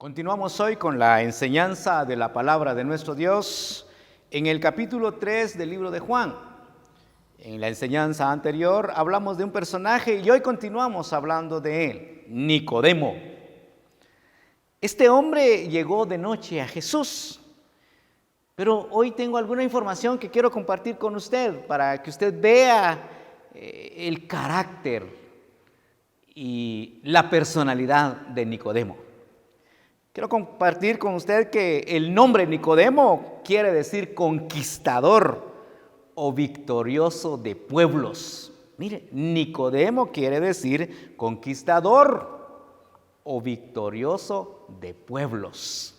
Continuamos hoy con la enseñanza de la palabra de nuestro Dios en el capítulo 3 del libro de Juan. En la enseñanza anterior hablamos de un personaje y hoy continuamos hablando de él, Nicodemo. Este hombre llegó de noche a Jesús, pero hoy tengo alguna información que quiero compartir con usted para que usted vea el carácter y la personalidad de Nicodemo. Quiero compartir con usted que el nombre Nicodemo quiere decir conquistador o victorioso de pueblos. Mire, Nicodemo quiere decir conquistador o victorioso de pueblos.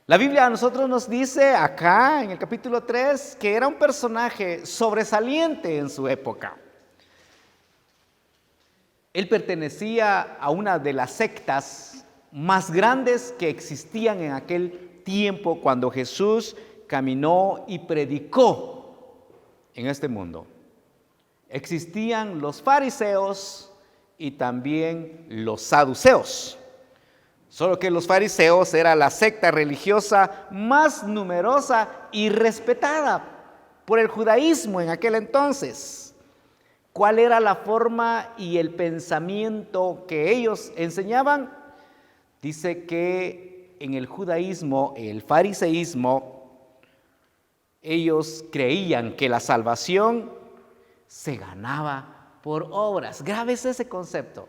La Biblia a nosotros nos dice acá en el capítulo 3 que era un personaje sobresaliente en su época. Él pertenecía a una de las sectas más grandes que existían en aquel tiempo cuando Jesús caminó y predicó en este mundo. Existían los fariseos y también los saduceos. Solo que los fariseos era la secta religiosa más numerosa y respetada por el judaísmo en aquel entonces. ¿Cuál era la forma y el pensamiento que ellos enseñaban? Dice que en el judaísmo, el fariseísmo, ellos creían que la salvación se ganaba por obras. Grábese ese concepto.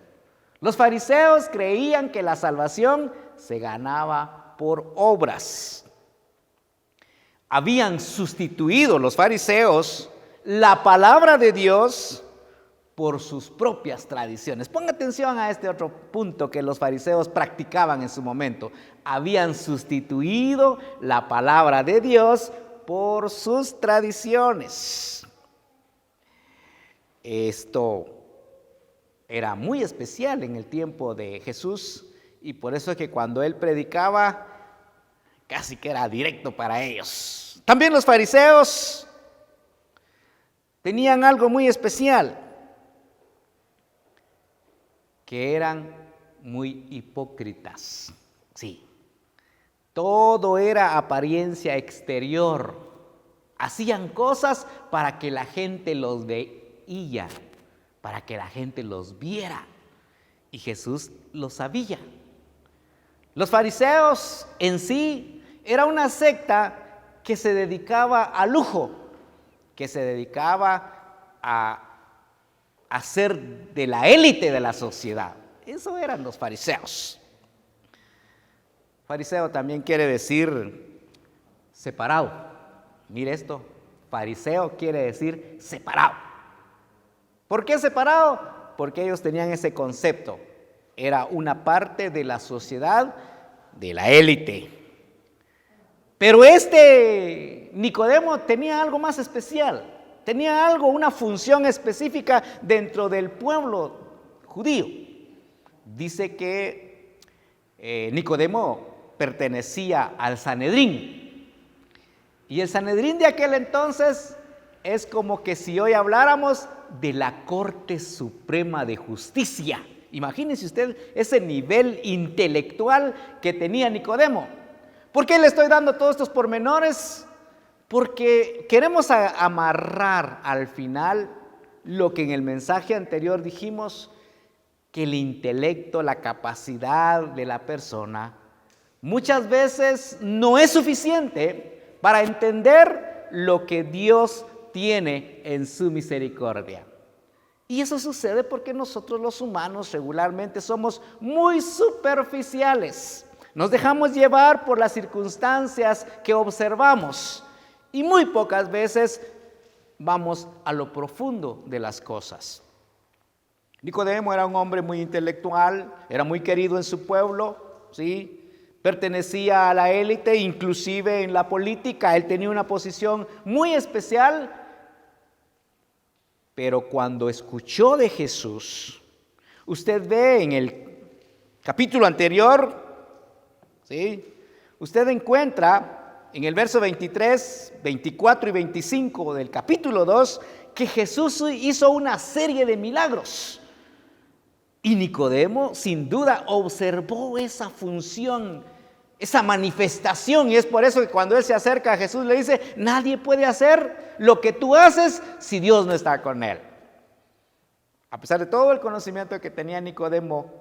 Los fariseos creían que la salvación se ganaba por obras. Habían sustituido los fariseos la palabra de Dios por sus propias tradiciones. Ponga atención a este otro punto que los fariseos practicaban en su momento. Habían sustituido la palabra de Dios por sus tradiciones. Esto era muy especial en el tiempo de Jesús y por eso es que cuando él predicaba casi que era directo para ellos. También los fariseos tenían algo muy especial, que eran muy hipócritas. Sí, todo era apariencia exterior. Hacían cosas para que la gente los veía, para que la gente los viera. Y Jesús lo sabía. Los fariseos en sí era una secta que se dedicaba al lujo, que se dedicaba a ser de la élite de la sociedad. Eso eran los fariseos. Fariseo también quiere decir separado. Mire esto, fariseo quiere decir separado. ¿Por qué separado? Porque ellos tenían ese concepto. Era una parte de la sociedad, de la élite. Pero este Nicodemo tenía algo más especial. Tenía algo, una función específica dentro del pueblo judío. Dice que Nicodemo pertenecía al Sanedrín. Y el Sanedrín de aquel entonces es como que si hoy habláramos de la Corte Suprema de Justicia. Imagínense usted ese nivel intelectual que tenía Nicodemo. ¿Por qué le estoy dando todos estos pormenores? Porque queremos amarrar al final lo que en el mensaje anterior dijimos, que el intelecto, la capacidad de la persona, muchas veces no es suficiente para entender lo que Dios tiene en su misericordia. Y eso sucede porque nosotros los humanos regularmente somos muy superficiales. Nos dejamos llevar por las circunstancias que observamos. Y muy pocas veces vamos a lo profundo de las cosas. Nicodemo era un hombre muy intelectual, era muy querido en su pueblo, ¿sí? Pertenecía a la élite, inclusive en la política. Él tenía una posición muy especial. Pero cuando escuchó de Jesús, usted ve en el capítulo anterior, ¿sí? Usted encuentra en el verso 23, 24 y 25 del capítulo 2, que Jesús hizo una serie de milagros. Y Nicodemo, sin duda, observó esa función, esa manifestación. Y es por eso que cuando él se acerca a Jesús le dice: nadie puede hacer lo que tú haces si Dios no está con él. A pesar de todo el conocimiento que tenía Nicodemo,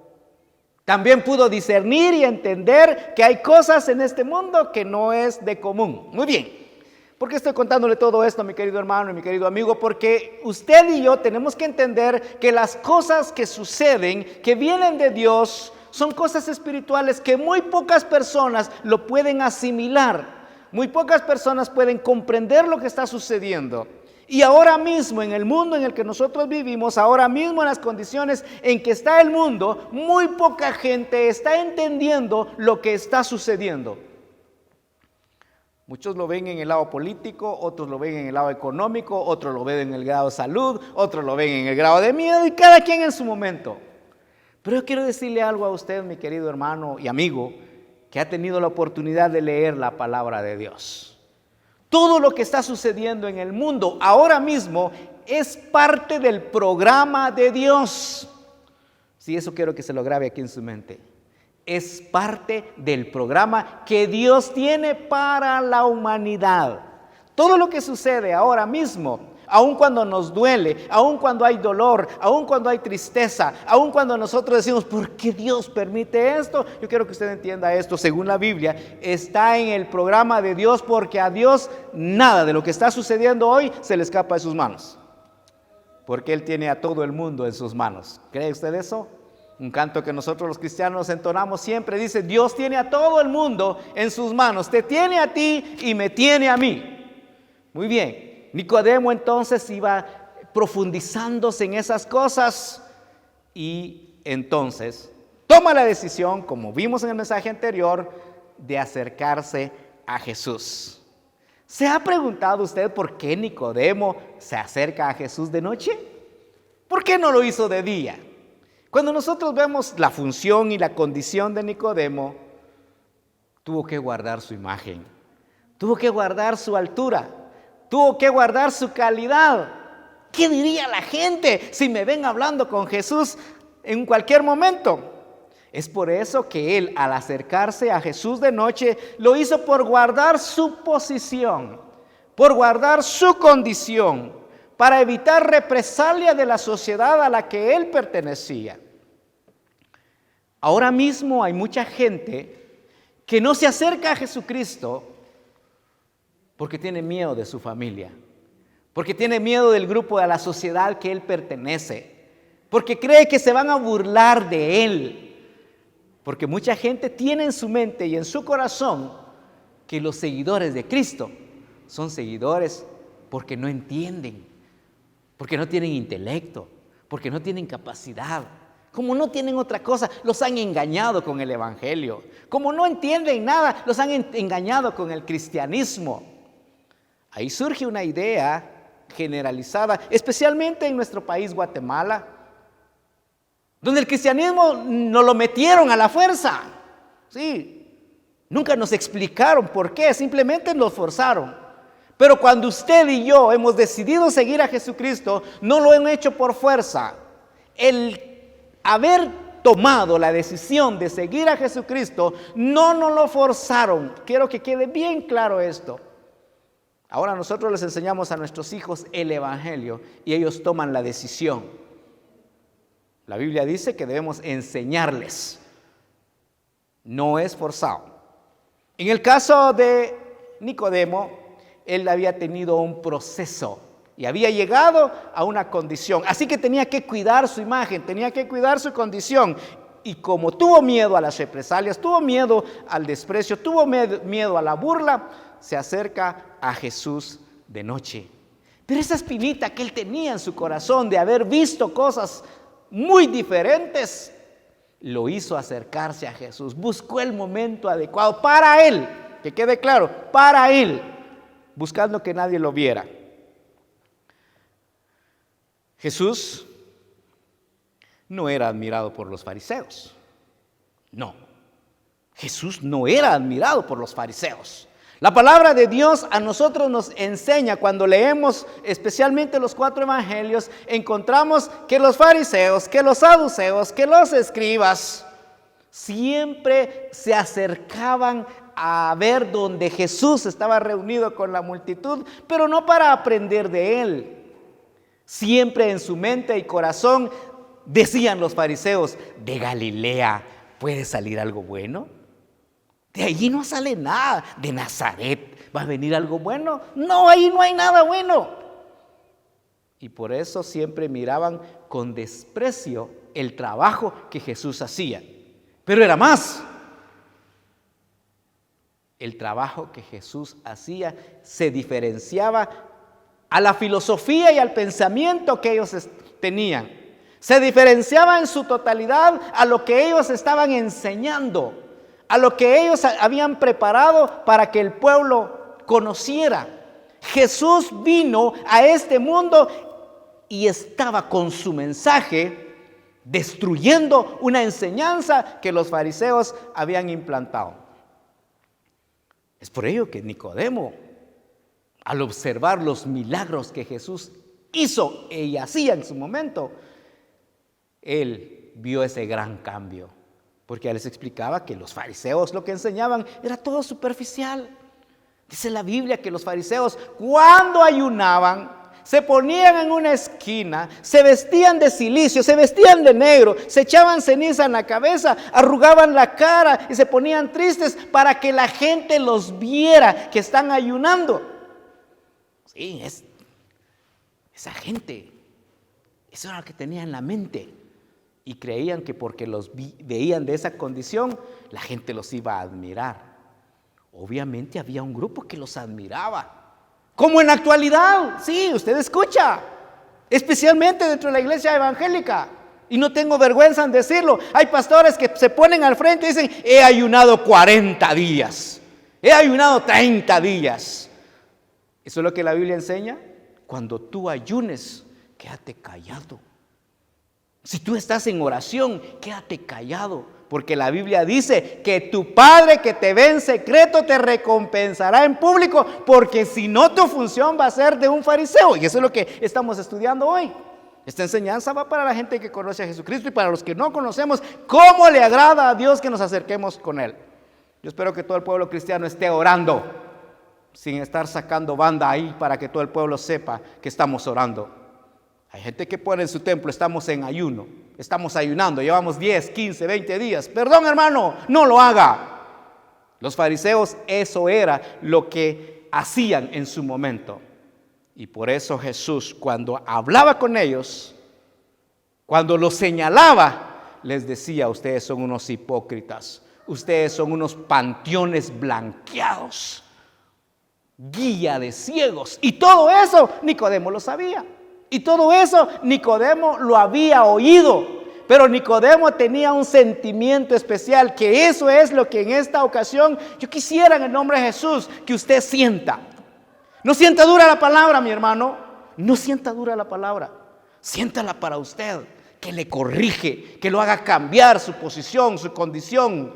también pudo discernir y entender que hay cosas en este mundo que no es de común. Muy bien. ¿Por qué estoy contándole todo esto, mi querido hermano y mi querido amigo? Porque usted y yo tenemos que entender que las cosas que suceden, que vienen de Dios, son cosas espirituales que muy pocas personas lo pueden asimilar. Muy pocas personas pueden comprender lo que está sucediendo. Y ahora mismo en el mundo en el que nosotros vivimos, ahora mismo en las condiciones en que está el mundo, muy poca gente está entendiendo lo que está sucediendo. Muchos lo ven en el lado político, otros lo ven en el lado económico, otros lo ven en el grado de salud, otros lo ven en el grado de miedo, y cada quien en su momento. Pero yo quiero decirle algo a usted, mi querido hermano y amigo, que ha tenido la oportunidad de leer la palabra de Dios. Todo lo que está sucediendo en el mundo ahora mismo es parte del programa de Dios. Sí, eso quiero que se lo grabe aquí en su mente. Es parte del programa que Dios tiene para la humanidad. Todo lo que sucede ahora mismo, aun cuando nos duele, aun cuando hay dolor, aun cuando hay tristeza, aun cuando nosotros decimos: ¿por qué Dios permite esto? Yo quiero que usted entienda esto. Según la Biblia, está en el programa de Dios, porque a Dios nada de lo que está sucediendo hoy se le escapa de sus manos, porque Él tiene a todo el mundo en sus manos. ¿Cree usted eso? Un canto que nosotros los cristianos entonamos siempre dice: Dios tiene a todo el mundo en sus manos, te tiene a ti y me tiene a mí. Muy bien, Nicodemo entonces iba profundizándose en esas cosas y entonces toma la decisión, como vimos en el mensaje anterior, de acercarse a Jesús. ¿Se ha preguntado usted por qué Nicodemo se acerca a Jesús de noche? ¿Por qué no lo hizo de día? Cuando nosotros vemos la función y la condición de Nicodemo, tuvo que guardar su imagen, tuvo que guardar su altura, tuvo que guardar su calidad. ¿Qué diría la gente si me ven hablando con Jesús en cualquier momento? Es por eso que él, al acercarse a Jesús de noche, lo hizo por guardar su posición, por guardar su condición, para evitar represalia de la sociedad a la que él pertenecía. Ahora mismo hay mucha gente que no se acerca a Jesucristo porque tiene miedo de su familia, porque tiene miedo del grupo, de la sociedad que él pertenece, porque cree que se van a burlar de él, porque mucha gente tiene en su mente y en su corazón que los seguidores de Cristo son seguidores porque no entienden, porque no tienen intelecto, porque no tienen capacidad. Como no tienen otra cosa, los han engañado con el evangelio. Como no entienden nada, los han engañado con el cristianismo. Ahí surge una idea generalizada, especialmente en nuestro país, Guatemala, donde el cristianismo nos lo metieron a la fuerza. Sí, nunca nos explicaron por qué, simplemente nos forzaron. Pero cuando usted y yo hemos decidido seguir a Jesucristo, no lo hemos hecho por fuerza. El haber tomado la decisión de seguir a Jesucristo, no nos lo forzaron. Quiero que quede bien claro esto. Ahora nosotros les enseñamos a nuestros hijos el evangelio y ellos toman la decisión. La Biblia dice que debemos enseñarles. No es forzado. En el caso de Nicodemo, él había tenido un proceso y había llegado a una condición, así que tenía que cuidar su imagen, tenía que cuidar su condición. Y como tuvo miedo a las represalias, tuvo miedo al desprecio, tuvo miedo a la burla, se acerca a Jesús de noche. Pero esa espinita que él tenía en su corazón de haber visto cosas muy diferentes, lo hizo acercarse a Jesús. Buscó el momento adecuado para él, que quede claro, para él, buscando que nadie lo viera. Jesús no era admirado por los fariseos. No, Jesús no era admirado por los fariseos. La palabra de Dios a nosotros nos enseña, cuando leemos especialmente los 4 evangelios, encontramos que los fariseos, que los saduceos, que los escribas siempre se acercaban a ver donde Jesús estaba reunido con la multitud, pero no para aprender de él. Siempre en su mente y corazón decían los fariseos: de Galilea puede salir algo bueno. De allí no sale nada. De Nazaret va a venir algo bueno. No, ahí no hay nada bueno. Y por eso siempre miraban con desprecio el trabajo que Jesús hacía. Pero era más. El trabajo que Jesús hacía se diferenciaba a la filosofía y al pensamiento que ellos tenían. Se diferenciaba en su totalidad a lo que ellos estaban enseñando, a lo que ellos habían preparado para que el pueblo conociera. Jesús vino a este mundo y estaba con su mensaje destruyendo una enseñanza que los fariseos habían implantado. Es por ello que Nicodemo, al observar los milagros que Jesús hizo y hacía en su momento, él vio ese gran cambio. Porque él les explicaba que los fariseos lo que enseñaban era todo superficial. Dice la Biblia que los fariseos, cuando ayunaban, se ponían en una esquina, se vestían de cilicio, se vestían de negro, se echaban ceniza en la cabeza, arrugaban la cara y se ponían tristes para que la gente los viera que están ayunando. Sí, esa gente, eso era lo que tenía en la mente. Y creían que porque los veían de esa condición, la gente los iba a admirar. Obviamente había un grupo que los admiraba. Como en la actualidad, sí, usted escucha, especialmente dentro de la iglesia evangélica. Y no tengo vergüenza en decirlo. Hay pastores que se ponen al frente y dicen: he ayunado 40 días, he ayunado 30 días. ¿Eso es lo que la Biblia enseña? Cuando tú ayunes, quédate callado. Si tú estás en oración, quédate callado, porque la Biblia dice que tu Padre que te ve en secreto te recompensará en público, porque si no, tu función va a ser de un fariseo. Y eso es lo que estamos estudiando hoy. Esta enseñanza va para la gente que conoce a Jesucristo y para los que no conocemos, ¿cómo le agrada a Dios que nos acerquemos con Él? Yo espero que todo el pueblo cristiano esté orando, sin estar sacando banda ahí para que todo el pueblo sepa que estamos orando. Hay gente que pone en su templo: estamos en ayuno, estamos ayunando, llevamos 10, 15, 20 días. Perdón, hermano, no lo haga. Los fariseos, eso era lo que hacían en su momento. Y por eso Jesús, cuando hablaba con ellos, cuando los señalaba, les decía: ustedes son unos hipócritas, ustedes son unos panteones blanqueados, guía de ciegos. Y todo eso Nicodemo lo sabía. Y todo eso Nicodemo lo había oído, pero Nicodemo tenía un sentimiento especial, que eso es lo que en esta ocasión yo quisiera, en el nombre de Jesús, que usted sienta. No sienta dura la palabra, mi hermano, no sienta dura la palabra, siéntala para usted, que le corrige, que lo haga cambiar su posición, su condición,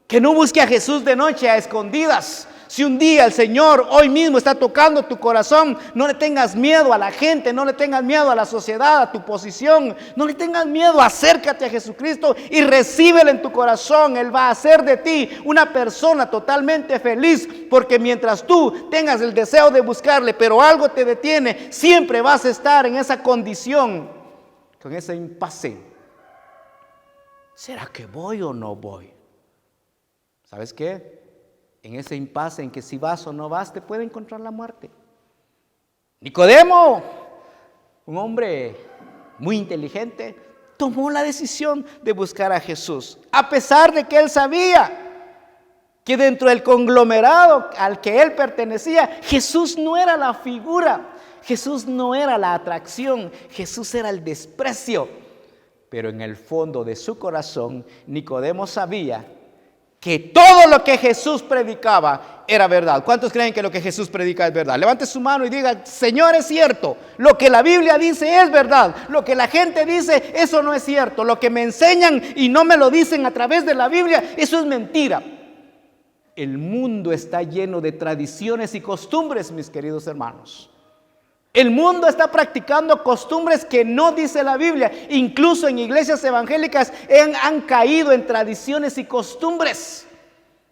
que no busque a Jesús de noche a escondidas. Si un día el Señor hoy mismo está tocando tu corazón, no le tengas miedo a la gente, no le tengas miedo a la sociedad, a tu posición, no le tengas miedo, acércate a Jesucristo y recíbelo en tu corazón. Él va a hacer de ti una persona totalmente feliz, porque mientras tú tengas el deseo de buscarle, pero algo te detiene, siempre vas a estar en esa condición, con ese impasse. ¿Será que voy o no voy? ¿Sabes qué? En ese impasse en que si vas o no vas, te puede encontrar la muerte. Nicodemo, un hombre muy inteligente, tomó la decisión de buscar a Jesús, a pesar de que él sabía que dentro del conglomerado al que él pertenecía, Jesús no era la figura, Jesús no era la atracción, Jesús era el desprecio. Pero en el fondo de su corazón, Nicodemo sabía que todo lo que Jesús predicaba era verdad. ¿Cuántos creen que lo que Jesús predica es verdad? Levante su mano y diga: Señor, es cierto, lo que la Biblia dice es verdad, lo que la gente dice, eso no es cierto, lo que me enseñan y no me lo dicen a través de la Biblia, eso es mentira. El mundo está lleno de tradiciones y costumbres, mis queridos hermanos. El mundo está practicando costumbres que no dice la Biblia. Incluso en iglesias evangélicas han caído en tradiciones y costumbres.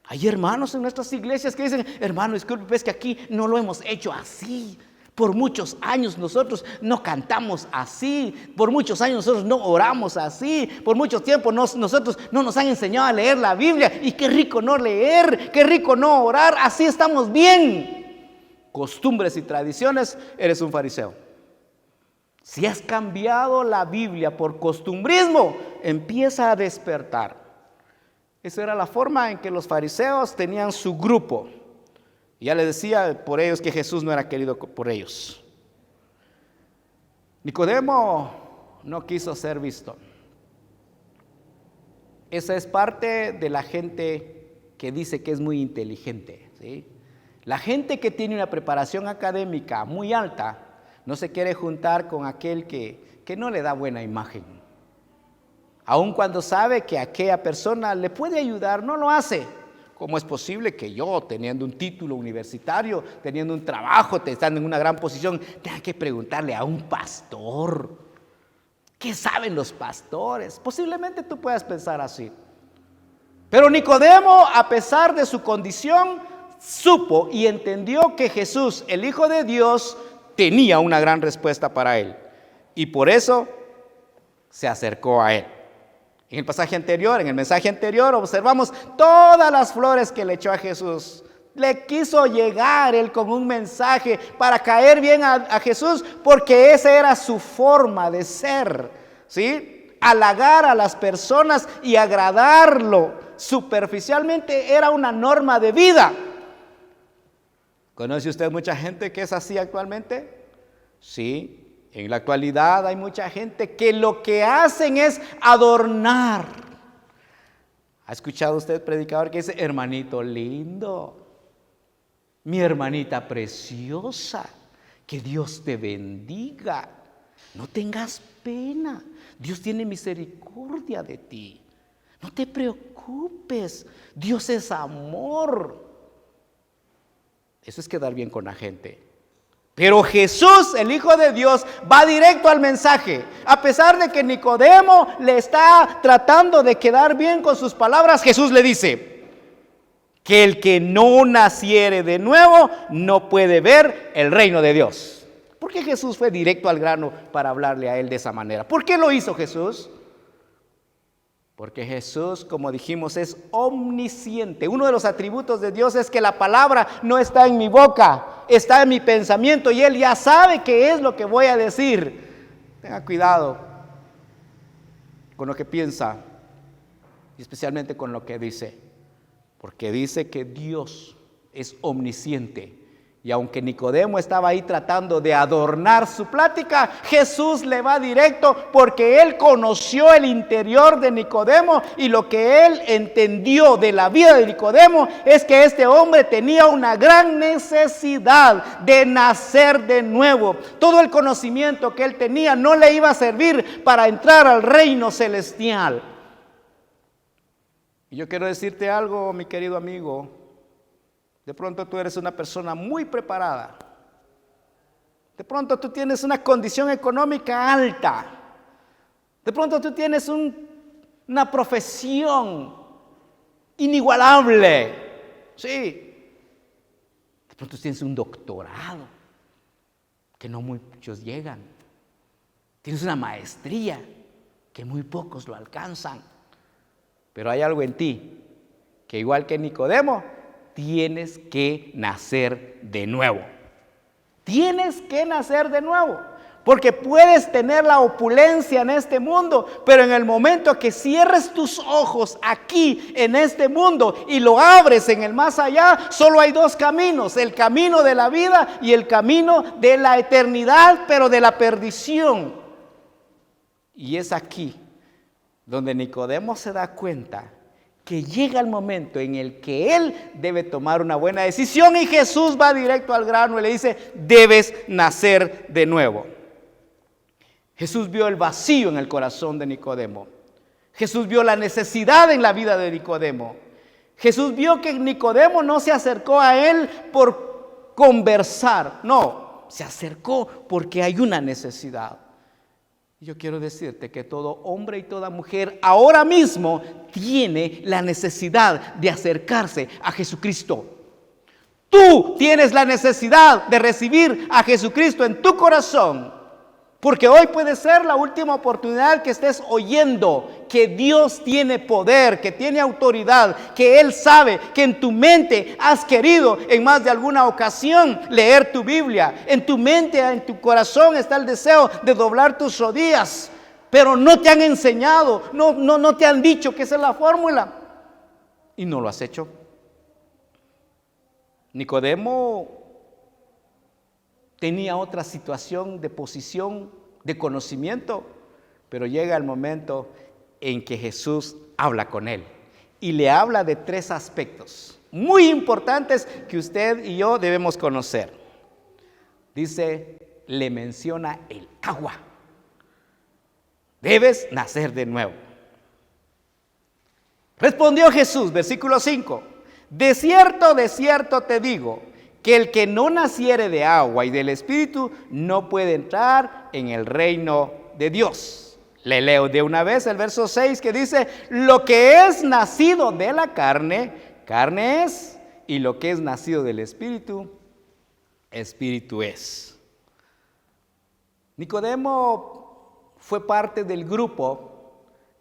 Hay hermanos en nuestras iglesias que dicen: hermano, disculpe, es que aquí no lo hemos hecho así. Por muchos años nosotros no cantamos así. Por muchos años nosotros no oramos así. Por mucho tiempo nosotros no nos han enseñado a leer la Biblia. Y qué rico no leer, qué rico no orar. Así estamos bien. Costumbres y tradiciones, eres un fariseo. Si has cambiado la Biblia por costumbrismo, empieza a despertar. Esa era la forma en que los fariseos tenían su grupo. Ya les decía por ellos que Jesús no era querido por ellos. Nicodemo no quiso ser visto. Esa es parte de la gente que dice que es muy inteligente, ¿sí? La gente que tiene una preparación académica muy alta no se quiere juntar con aquel que no le da buena imagen. Aun cuando sabe que aquella persona le puede ayudar, no lo hace. ¿Cómo es posible que yo, teniendo un título universitario, teniendo un trabajo, estando en una gran posición, tenga que preguntarle a un pastor? ¿Qué saben los pastores? Posiblemente tú puedas pensar así. Pero Nicodemo, a pesar de su condición, supo y entendió que Jesús, el Hijo de Dios, tenía una gran respuesta para él. Y por eso se acercó a él. En el pasaje anterior, en el mensaje anterior, observamos todas las flores que le echó a Jesús. Le quiso llegar él con un mensaje para caer bien a Jesús, porque esa era su forma de ser, ¿sí? Halagar a las personas y agradarlo superficialmente era una norma de vida. ¿Conoce usted mucha gente que es así actualmente? Sí. En la actualidad hay mucha gente que lo que hacen es adornar. ¿Ha escuchado usted predicador que dice: hermanito lindo, mi hermanita preciosa, que Dios te bendiga, no tengas pena, Dios tiene misericordia de ti, no te preocupes, Dios es amor? Eso es quedar bien con la gente. Pero Jesús, el Hijo de Dios, va directo al mensaje. A pesar de que Nicodemo le está tratando de quedar bien con sus palabras, Jesús le dice que el que no naciere de nuevo no puede ver el reino de Dios. ¿Por qué Jesús fue directo al grano para hablarle a él de esa manera? ¿Por qué lo hizo Jesús? Porque Jesús, como dijimos, es omnisciente. Uno de los atributos de Dios es que la palabra no está en mi boca, está en mi pensamiento, y Él ya sabe qué es lo que voy a decir. Tenga cuidado con lo que piensa y especialmente con lo que dice, porque dice que Dios es omnisciente. Y aunque Nicodemo estaba ahí tratando de adornar su plática, Jesús le va directo, porque él conoció el interior de Nicodemo, y lo que él entendió de la vida de Nicodemo es que este hombre tenía una gran necesidad de nacer de nuevo. Todo el conocimiento que él tenía no le iba a servir para entrar al reino celestial. Y yo quiero decirte algo, mi querido amigo. De pronto tú eres una persona muy preparada. De pronto tú tienes una condición económica alta. De pronto tú tienes una profesión inigualable. Sí. De pronto tú tienes un doctorado que no muchos llegan. Tienes una maestría que muy pocos lo alcanzan. Pero hay algo en ti que, igual que Nicodemo, tienes que nacer de nuevo. Tienes que nacer de nuevo. Porque puedes tener la opulencia en este mundo, pero en el momento que cierres tus ojos aquí en este mundo y lo abres en el más allá, solo hay dos caminos: el camino de la vida y el camino de la eternidad, pero de la perdición. Y es aquí donde Nicodemo se da cuenta que llega el momento en el que él debe tomar una buena decisión, y Jesús va directo al grano y le dice: debes nacer de nuevo. Jesús vio el vacío en el corazón de Nicodemo. Jesús vio la necesidad en la vida de Nicodemo. Jesús vio que Nicodemo no se acercó a él por conversar, no, se acercó porque hay una necesidad. Yo quiero decirte que todo hombre y toda mujer ahora mismo tiene la necesidad de acercarse a Jesucristo. Tú tienes la necesidad de recibir a Jesucristo en tu corazón, porque hoy puede ser la última oportunidad que estés oyendo que Dios tiene poder, que tiene autoridad, que Él sabe que en tu mente has querido en más de alguna ocasión leer tu Biblia. En tu mente, en tu corazón está el deseo de doblar tus rodillas, pero no te han enseñado, no te han dicho que esa es la fórmula y no lo has hecho. Nicodemo tenía otra situación de posición, de conocimiento, pero llega el momento en que Jesús habla con él y le habla de 3 aspectos muy importantes que usted y yo debemos conocer. Dice, le menciona el agua. Debes nacer de nuevo. Respondió Jesús, versículo 5, de cierto te digo, que el que no naciere de agua y del Espíritu no puede entrar en el reino de Dios. Le leo de una vez el verso 6 que dice, lo que es nacido de la carne, carne es, y lo que es nacido del Espíritu, Espíritu es. Nicodemo fue parte del grupo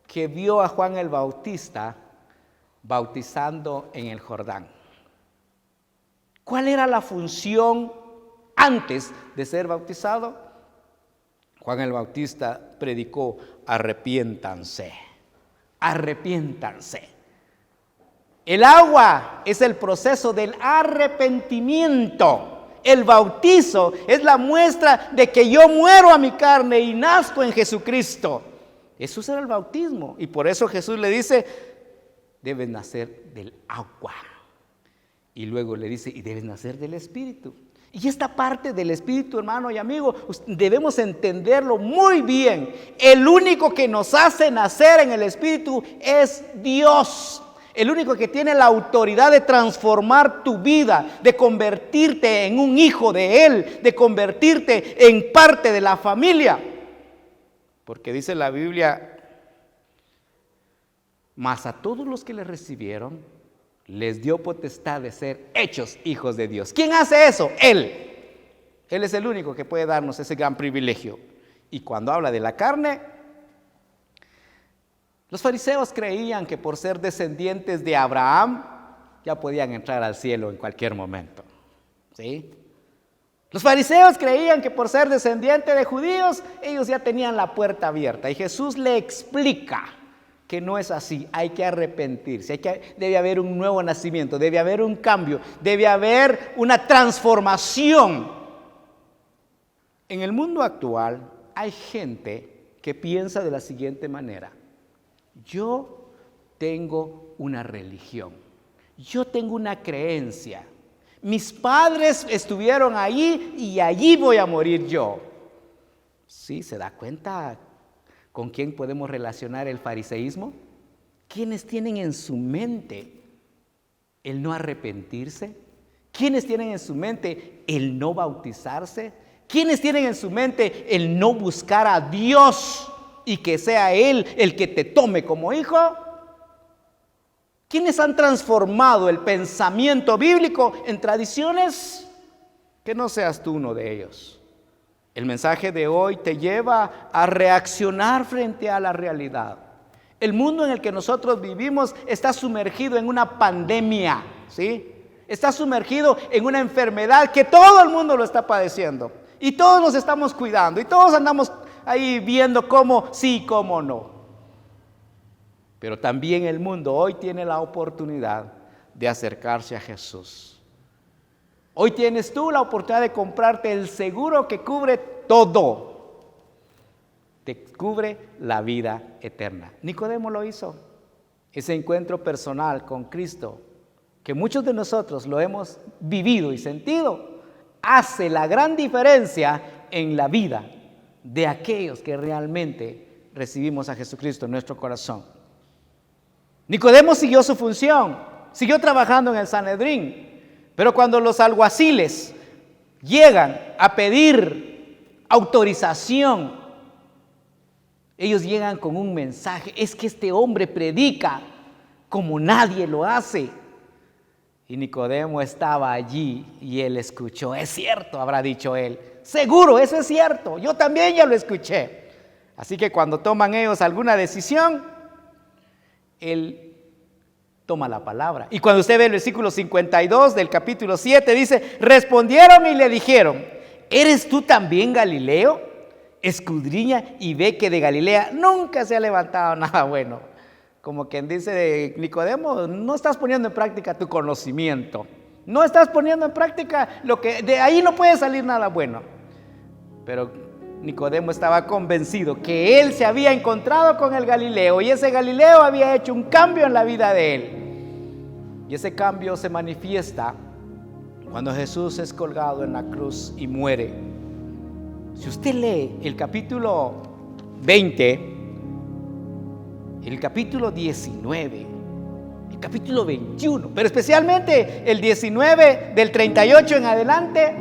que vio a Juan el Bautista bautizando en el Jordán. ¿Cuál era la función antes de ser bautizado? Juan el Bautista predicó, arrepiéntanse, arrepiéntanse. El agua es el proceso del arrepentimiento. El bautizo es la muestra de que yo muero a mi carne y nazco en Jesucristo. Eso es el bautismo. Y por eso Jesús le dice, debes nacer del agua. Y luego le dice, y debes nacer del Espíritu. Y esta parte del Espíritu, hermano y amigo, debemos entenderlo muy bien. El único que nos hace nacer en el Espíritu es Dios. El único que tiene la autoridad de transformar tu vida, de convertirte en un hijo de Él, de convertirte en parte de la familia. Porque dice la Biblia, mas a todos los que le recibieron, les dio potestad de ser hechos hijos de Dios. ¿Quién hace eso? Él. Él es el único que puede darnos ese gran privilegio. Y cuando habla de la carne, los fariseos creían que por ser descendientes de Abraham, ya podían entrar al cielo en cualquier momento. ¿Sí? Los fariseos creían que por ser descendientes de judíos, ellos ya tenían la puerta abierta. Y Jesús le explica que no es así, hay que arrepentirse, debe haber un nuevo nacimiento, debe haber un cambio, debe haber una transformación. En el mundo actual hay gente que piensa de la siguiente manera: yo tengo una religión, yo tengo una creencia, mis padres estuvieron ahí y allí voy a morir yo. ¿Sí se da cuenta con quién podemos relacionar el fariseísmo? ¿Quiénes tienen en su mente el no arrepentirse? ¿Quiénes tienen en su mente el no bautizarse? ¿Quiénes tienen en su mente el no buscar a Dios y que sea Él el que te tome como hijo? ¿Quiénes han transformado el pensamiento bíblico en tradiciones? Que no seas tú uno de ellos. El mensaje de hoy te lleva a reaccionar frente a la realidad. El mundo en el que nosotros vivimos está sumergido en una pandemia, ¿sí? Está sumergido en una enfermedad que todo el mundo lo está padeciendo. Y todos nos estamos cuidando y todos andamos ahí viendo cómo sí, cómo no. Pero también el mundo hoy tiene la oportunidad de acercarse a Jesús. Hoy tienes tú la oportunidad de comprarte el seguro que cubre todo. Te cubre la vida eterna. Nicodemo lo hizo. Ese encuentro personal con Cristo, que muchos de nosotros lo hemos vivido y sentido, hace la gran diferencia en la vida de aquellos que realmente recibimos a Jesucristo en nuestro corazón. Nicodemo siguió su función. siguió trabajando en el Sanedrín. Pero cuando los alguaciles llegan a pedir autorización, ellos llegan con un mensaje: es que este hombre predica como nadie lo hace. Y Nicodemo estaba allí y él escuchó. Es cierto, habrá dicho él. Seguro, eso es cierto. Yo también ya lo escuché. Así que cuando toman ellos alguna decisión, él toma la palabra. Y cuando usted ve el versículo 52 del capítulo 7, dice: respondieron y le dijeron: ¿eres tú también Galileo? Escudriña y ve que de Galilea nunca se ha levantado nada bueno. Como quien dice: Nicodemo, no estás poniendo en práctica tu conocimiento. No estás poniendo en práctica lo que de ahí no puede salir nada bueno. Pero Nicodemo estaba convencido que él se había encontrado con el Galileo y ese Galileo había hecho un cambio en la vida de él. Y ese cambio se manifiesta cuando Jesús es colgado en la cruz y muere. Si usted lee el capítulo 20, el capítulo 19, el capítulo 21, pero especialmente el 19 del 38 en adelante,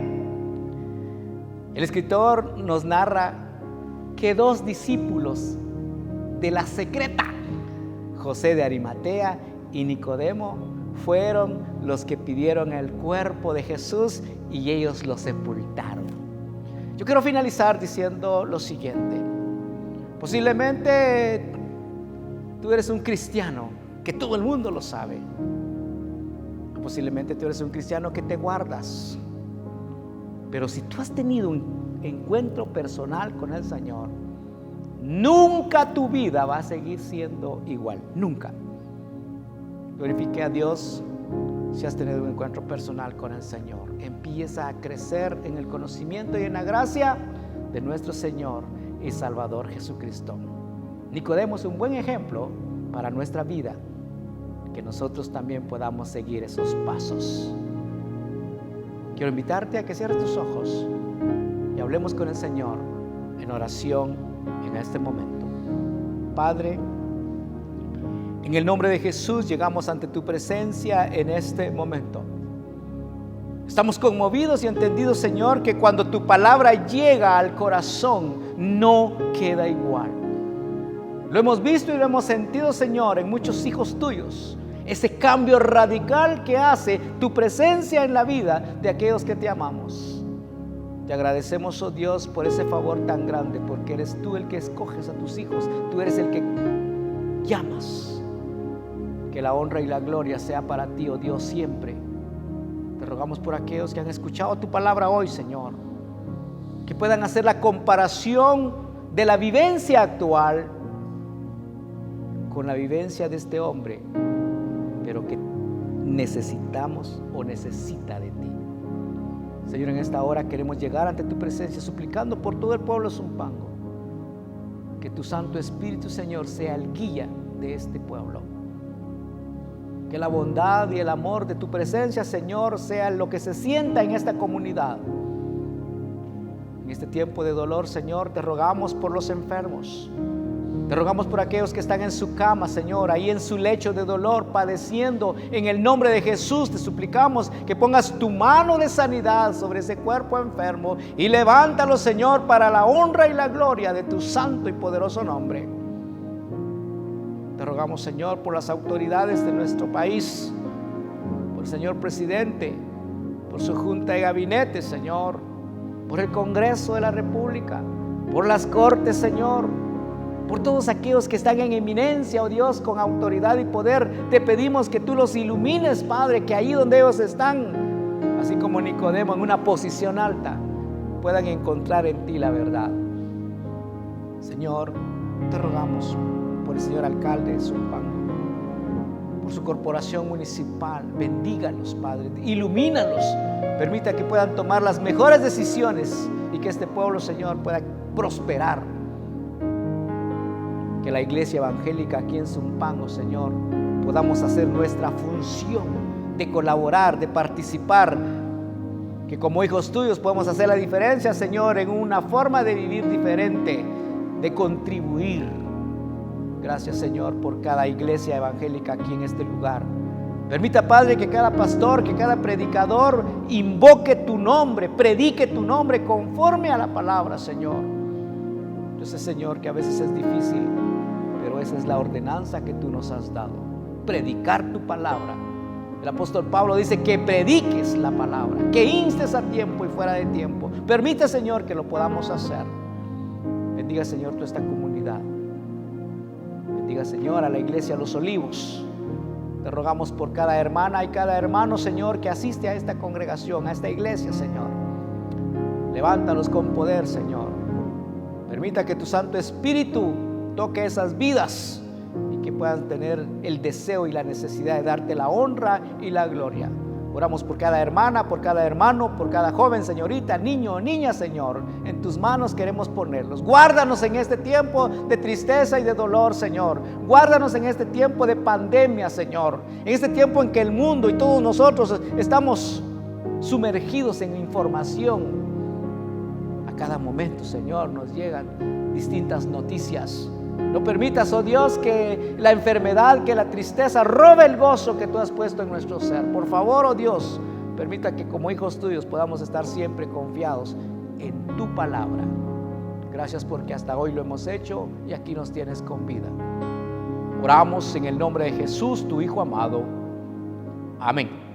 el escritor nos narra que dos discípulos de la secreta, José de Arimatea y Nicodemo, fueron los que pidieron el cuerpo de Jesús y ellos lo sepultaron. Yo quiero finalizar diciendo lo siguiente: posiblemente tú eres un cristiano que todo el mundo lo sabe. Posiblemente tú eres un cristiano que te guardas. Pero si tú has tenido un encuentro personal con el Señor, nunca tu vida va a seguir siendo igual. Nunca. Glorifique a Dios si has tenido un encuentro personal con el Señor. Empieza a crecer en el conocimiento y en la gracia de nuestro Señor y Salvador Jesucristo. Nicodemo es un buen ejemplo para nuestra vida, que nosotros también podamos seguir esos pasos. Quiero invitarte a que cierres tus ojos y hablemos con el Señor en oración en este momento. Padre, en el nombre de Jesús llegamos ante tu presencia en este momento. Estamos conmovidos y entendidos, Señor, que cuando tu palabra llega al corazón no queda igual. Lo hemos visto y lo hemos sentido, Señor, en muchos hijos tuyos. Ese cambio radical que hace tu presencia en la vida de aquellos que te amamos. Te agradecemos, oh Dios, por ese favor tan grande, porque eres tú el que escoges a tus hijos. Tú eres el que llamas. Que la honra y la gloria sea para ti, oh Dios, siempre. Te rogamos por aquellos que han escuchado tu palabra hoy, Señor, que puedan hacer la comparación de la vivencia actual con la vivencia de este hombre, pero que necesitamos o necesita de ti. Señor, en esta hora queremos llegar ante tu presencia suplicando por todo el pueblo zumpango, que tu Santo Espíritu, Señor, sea el guía de este pueblo. Que la bondad y el amor de tu presencia, Señor, sea lo que se sienta en esta comunidad. En este tiempo de dolor, Señor, te rogamos por los enfermos. Te rogamos por aquellos que están en su cama, Señor, ahí en su lecho de dolor, padeciendo. En el nombre de Jesús te suplicamos que pongas tu mano de sanidad sobre ese cuerpo enfermo y levántalo, Señor, para la honra y la gloria de tu santo y poderoso nombre. Te rogamos, Señor, por las autoridades de nuestro país, por el señor presidente, por su junta de gabinete, Señor, por el Congreso de la República, por las cortes, Señor, por todos aquellos que están en eminencia, oh Dios, con autoridad y poder. Te pedimos que tú los ilumines, Padre, que ahí donde ellos están, así como Nicodemo, en una posición alta, puedan encontrar en ti la verdad. Señor, te rogamos por el señor alcalde de Zumpango, por su corporación municipal. Bendígalos, Padre, ilumínalos, permita que puedan tomar las mejores decisiones y que este pueblo, Señor, pueda prosperar. Que la iglesia evangélica aquí en Zumpango, Señor, podamos hacer nuestra función de colaborar, de participar. Que como hijos tuyos podamos hacer la diferencia, Señor, en una forma de vivir diferente, de contribuir. Gracias, Señor, por cada iglesia evangélica aquí en este lugar. Permita, Padre, que cada pastor, que cada predicador invoque tu nombre, predique tu nombre conforme a la palabra, Señor. Yo sé, Señor, que a veces es difícil, pero esa es la ordenanza que tú nos has dado, predicar tu palabra. El apóstol Pablo dice que prediques la palabra, que instes a tiempo y fuera de tiempo. Permite, Señor, que lo podamos hacer. Bendiga, Señor, toda esta comunidad. Bendiga, Señor, a la iglesia Los Olivos. Te rogamos por cada hermana y cada hermano, Señor, que asiste a esta congregación, a esta iglesia, Señor. Levántalos con poder, Señor. Permita que tu Santo Espíritu toque esas vidas y que puedan tener el deseo y la necesidad de darte la honra y la gloria. Oramos por cada hermana, por cada hermano, por cada joven, señorita, niño o niña, Señor. En tus manos queremos ponerlos. Guárdanos en este tiempo de tristeza y de dolor, Señor. Guárdanos en este tiempo de pandemia, Señor. En este tiempo en que el mundo y todos nosotros estamos sumergidos en información. A cada momento, Señor, nos llegan distintas noticias. No permitas, oh Dios, que la enfermedad, que la tristeza robe el gozo que tú has puesto en nuestro ser. Por favor, oh Dios, permita que como hijos tuyos podamos estar siempre confiados en tu palabra. Gracias porque hasta hoy lo hemos hecho y aquí nos tienes con vida. Oramos en el nombre de Jesús, tu Hijo amado. Amén.